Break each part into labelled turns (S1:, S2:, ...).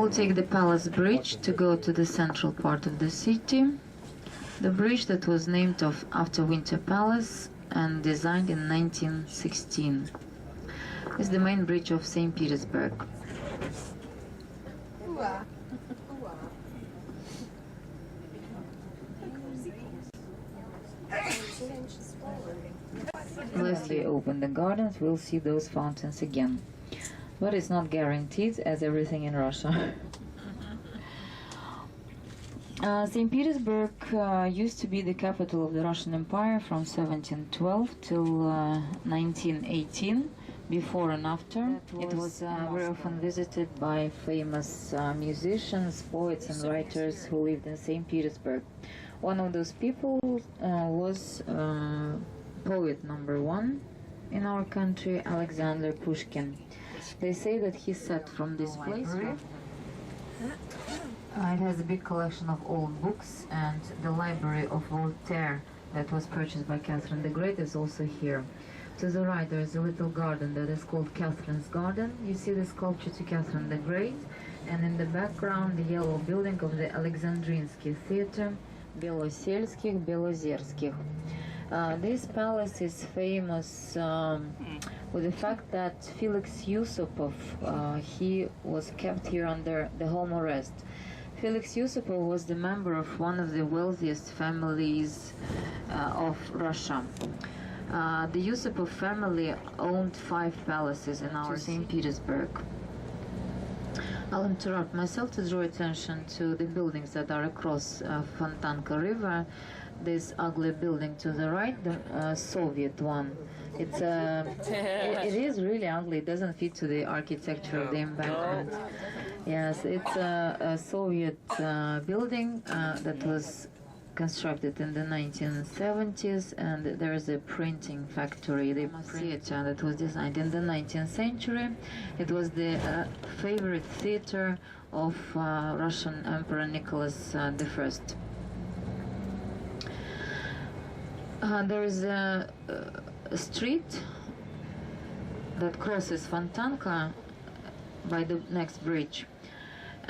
S1: will take the palace bridge to go to the central part of the city. The bridge that was named after Winter Palace and designed in 1916 is the main bridge of St. Petersburg. Unless we open the gardens, we'll see those fountains again. But it's not guaranteed, as everything in Russia. St. Petersburg used to be the capital of the Russian Empire from 1712 till 1918. Before and after, it was very often visited by famous musicians, poets and writers who lived in St. Petersburg. One of those people was poet number one in our country, Alexander Pushkin. They say that he sat from this place. It has a big collection of old books, and the library of Voltaire that was purchased by Catherine the Great is also here. To the right there is a little garden that is called Catherine's Garden. You see the sculpture to Catherine the Great, and in the background the yellow building of the Alexandrinsky Theater, Beloselskih, Belozerskih. This palace is famous with the fact that Felix Yusupov, he was kept here under the home arrest. Felix Yusupov was the member of one of the wealthiest families of Russia. The Yusupov family owned 5 palaces in our St. Petersburg. I'll interrupt myself to draw attention to the buildings that are across Fontanka River. This ugly building to the right, the Soviet one. It's it is really ugly. It doesn't fit to the architecture of the embankment. Yes, it's a Soviet building that was constructed in the 1970s, and there is a printing factory, the theater that was designed in the 19th century. It was the favorite theater of Russian Emperor Nicholas I. There is a street that crosses Fontanka by the next bridge.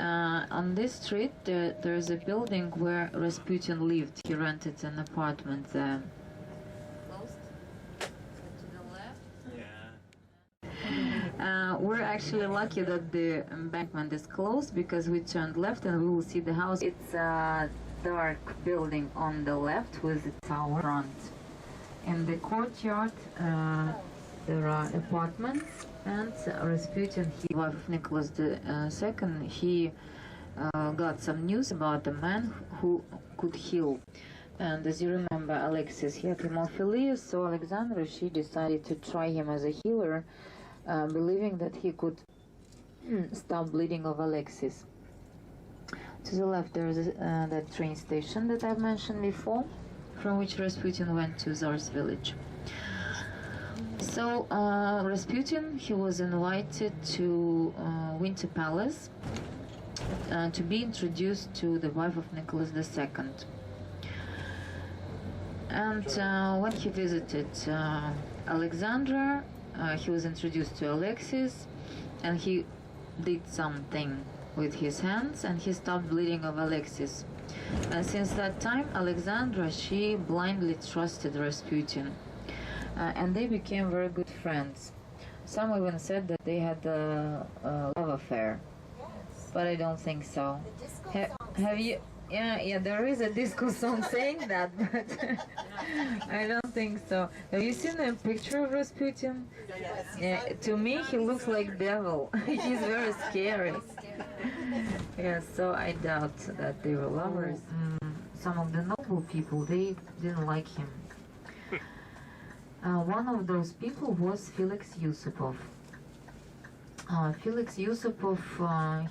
S1: On this street there is a building where Rasputin lived. He rented an apartment there. Closed to the left. Yeah. We're actually lucky that the embankment is closed, because we turned left and we will see the house. It's a dark building on the left with a tower front. In the courtyard there are apartments, and Rasputin, wife of Nicholas II, he got some news about a man who could heal. And as you remember, Alexis, he had hemophilia, so Alexandra, she decided to try him as a healer, believing that he could stop bleeding of Alexis. To the left there is that train station that I've mentioned before, from which Rasputin went to Tsar's village. So Rasputin, he was invited to Winter Palace to be introduced to the wife of Nicholas II. And when he visited Alexandra, he was introduced to Alexis, and he did something with his hands, and he stopped bleeding of Alexis. And since that time, Alexandra, she blindly trusted Rasputin, and they became very good friends. Some even said that they had a love affair, but I don't think so. Have you? Yeah, there is a disco song saying that, but I don't think so. Have you seen a picture of Rasputin?
S2: Yes.
S1: Yeah, to me he looks like devil. He's very scary. Yeah, so I doubt that they were lovers. Some of the noble people, they didn't like him. One of those people was Felix Yusupov. Felix Yusupov,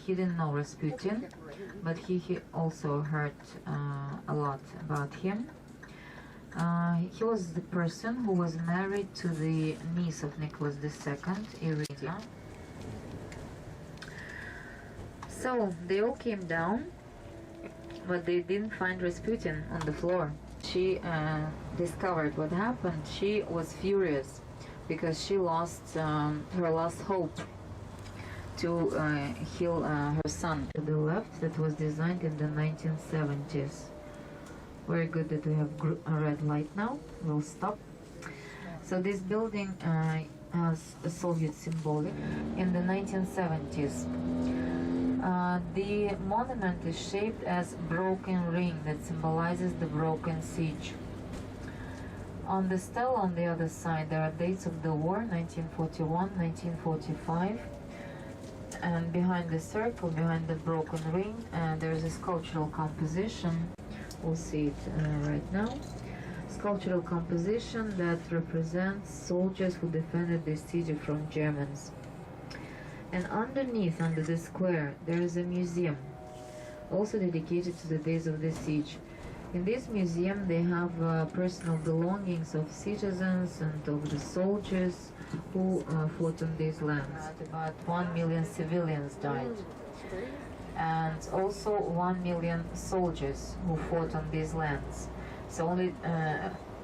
S1: he didn't know Rasputin, but he also heard a lot about him. He was the person who was married to the niece of Nicholas II, Iridia. So they all came down, but they didn't find Rasputin on the floor. She discovered what happened. She was furious because she lost her last hope. to heal her son. To the left, that was designed in the 1970s. Very good that we have a red light now. We'll stop. So this building has a Soviet symbolic. In the 1970s, the monument is shaped as broken ring that symbolizes the broken siege. On the stele on the other side, there are dates of the war, 1941, 1945. And behind the circle, behind the broken ring, there is a sculptural composition. We'll see it right now. Sculptural composition that represents soldiers who defended the city from Germans. And underneath, under the square, there is a museum, also dedicated to the days of the siege. In this museum, they have personal belongings of citizens and of the soldiers who fought on these lands. About 1 million civilians died, and also 1 million soldiers who fought on these lands. So only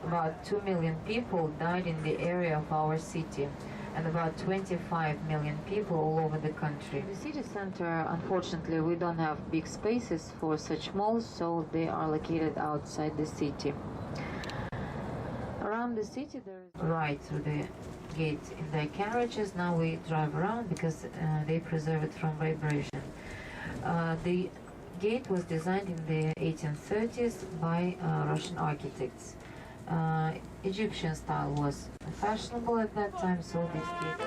S1: about 2 million people died in the area of our city, and about 25 million people all over the country. In the city center, unfortunately, we don't have big spaces for such malls, so they are located outside the city. Around the city, there is right through the gate in their carriages. Now we drive around because they preserve it from vibration. The gate was designed in the 1830s by Russian architects. Egyptian style was fashionable at that time, so this gate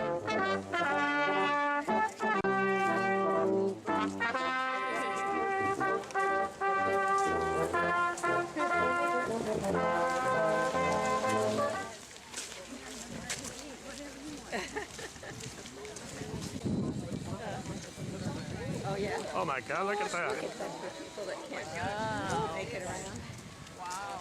S2: Oh yeah.
S3: Oh my God, look at that.
S2: Look at the people that can't make it around. Wow.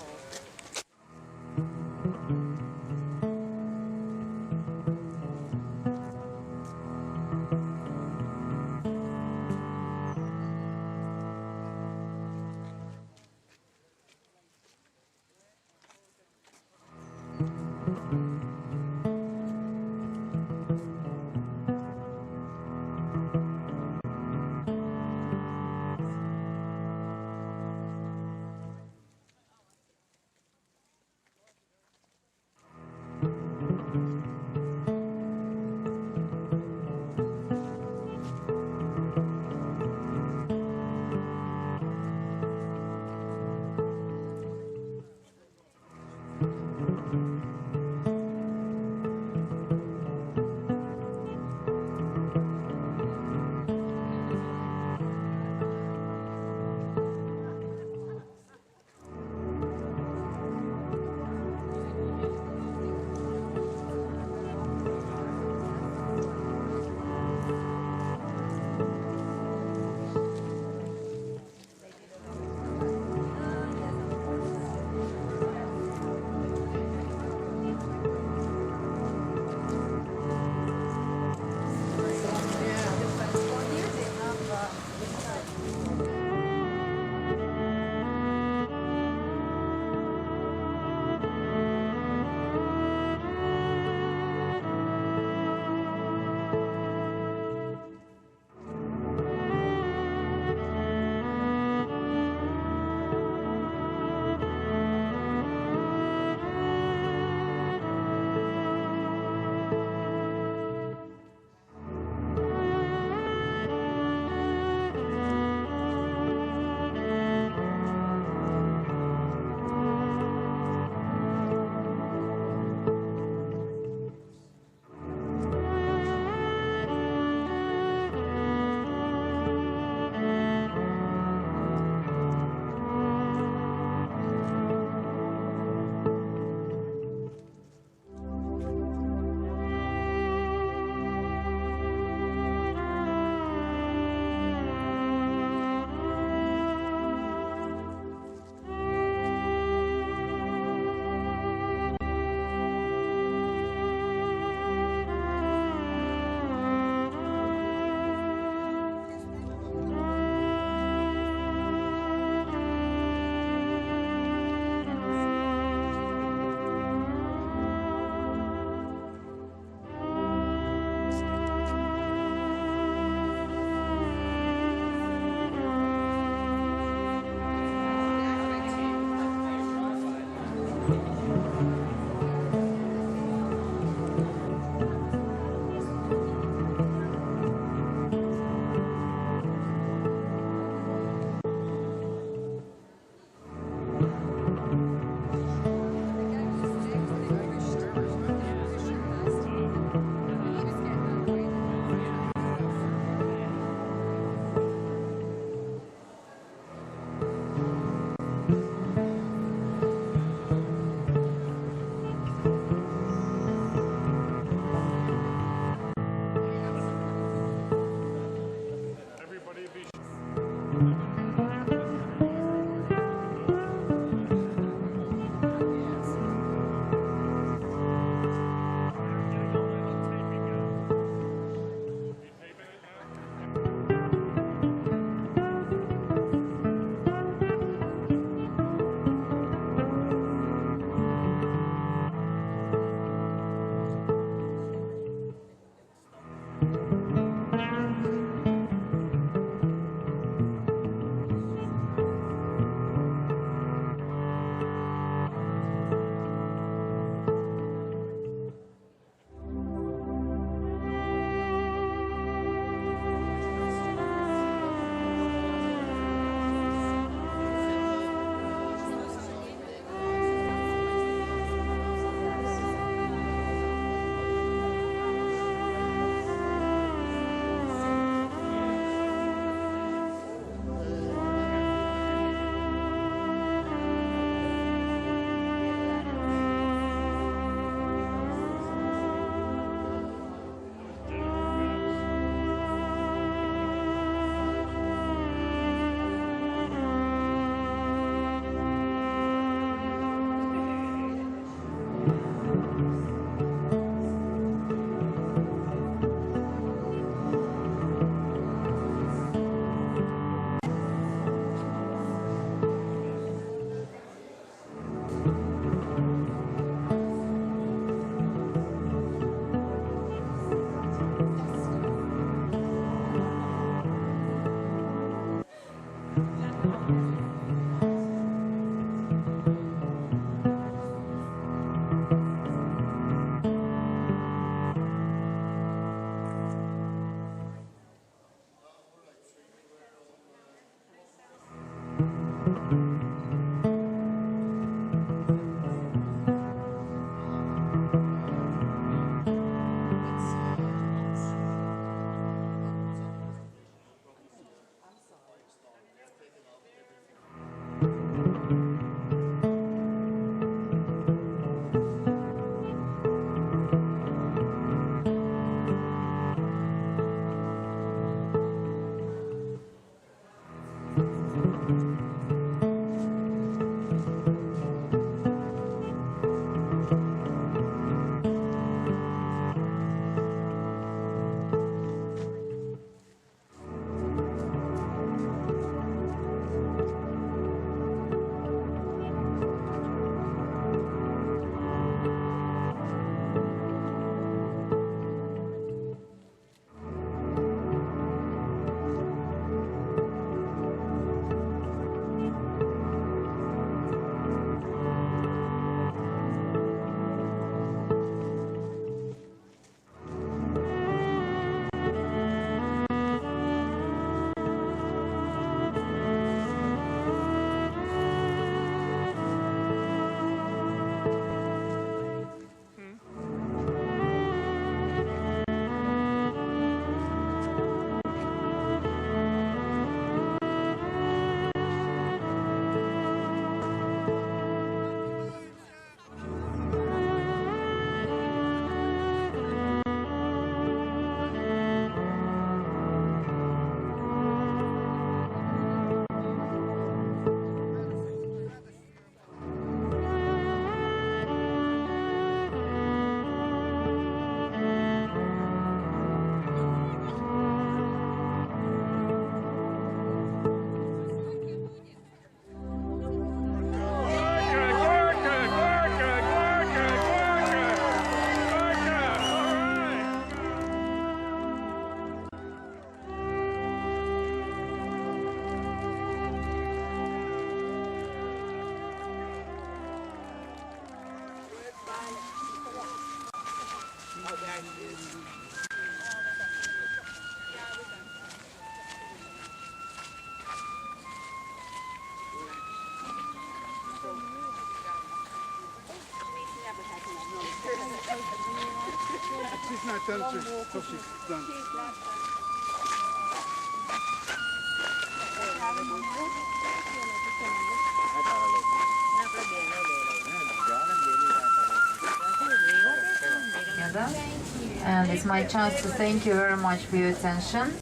S1: And it's my chance to thank you very much for your attention.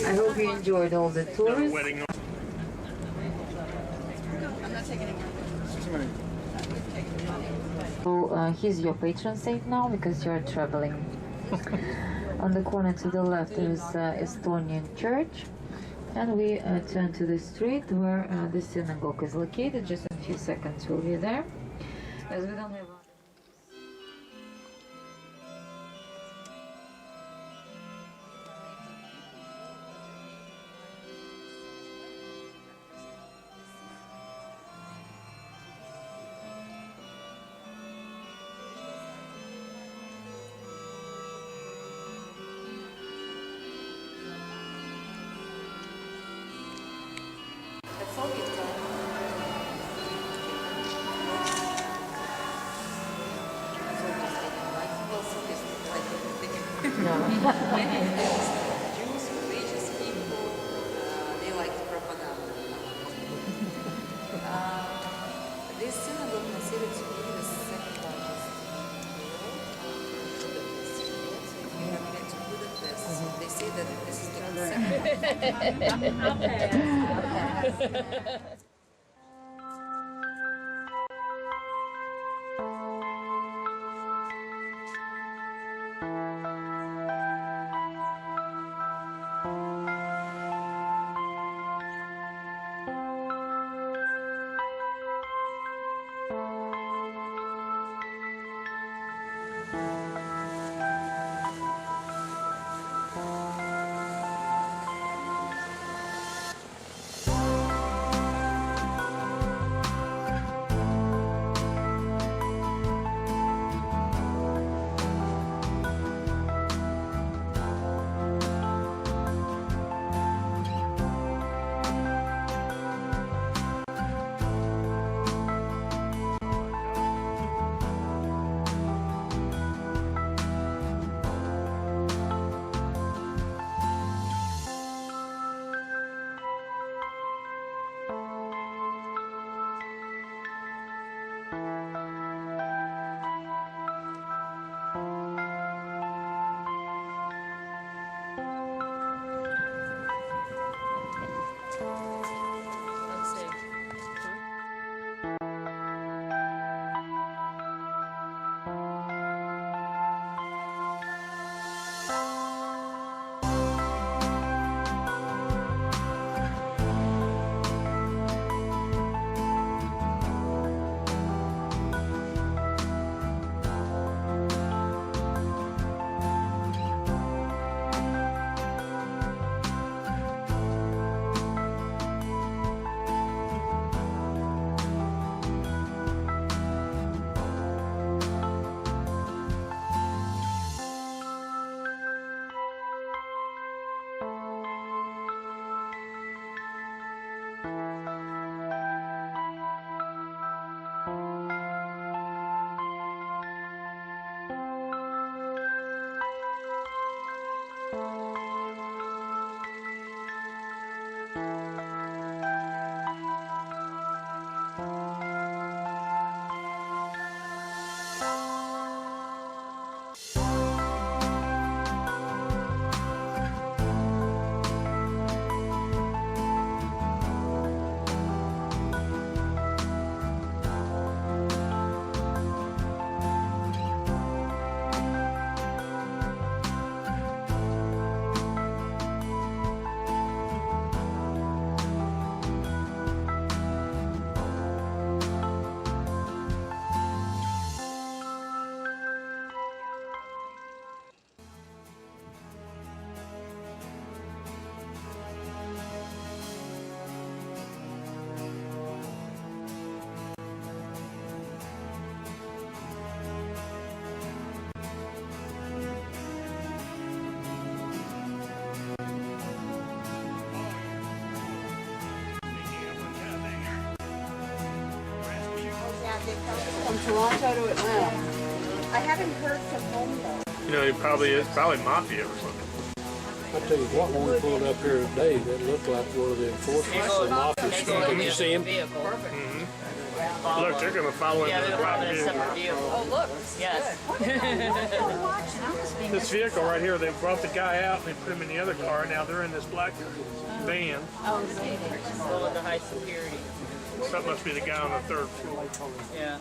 S1: I hope you enjoyed all the tours. So he's your patron saint now because you're traveling. On the corner to the left there is Estonian church, and we turn to the street where the synagogue is located. Just in a few seconds we'll be there, as we don't have
S2: Jews, religious people, they like propaganda. This synagogue considered to be the second largest in the world. So if you have been to Budapest, they say that this is the second. Okay.
S3: From Toronto to Atlanta. I haven't heard from home though. You know, it's probably mafia or something.
S4: I tell you what, when we pulled up here today, that looked like one of the enforcers, the mafia stuff. Did you see him?
S3: Look, they're gonna follow him to the black vehicle.
S2: Oh, look. Yes.
S3: This vehicle right here, they brought the guy out and they put him in the other car. Now they're in this black van.
S2: Oh, still in the high security.
S3: That must be the guy on the third floor.
S2: Yeah.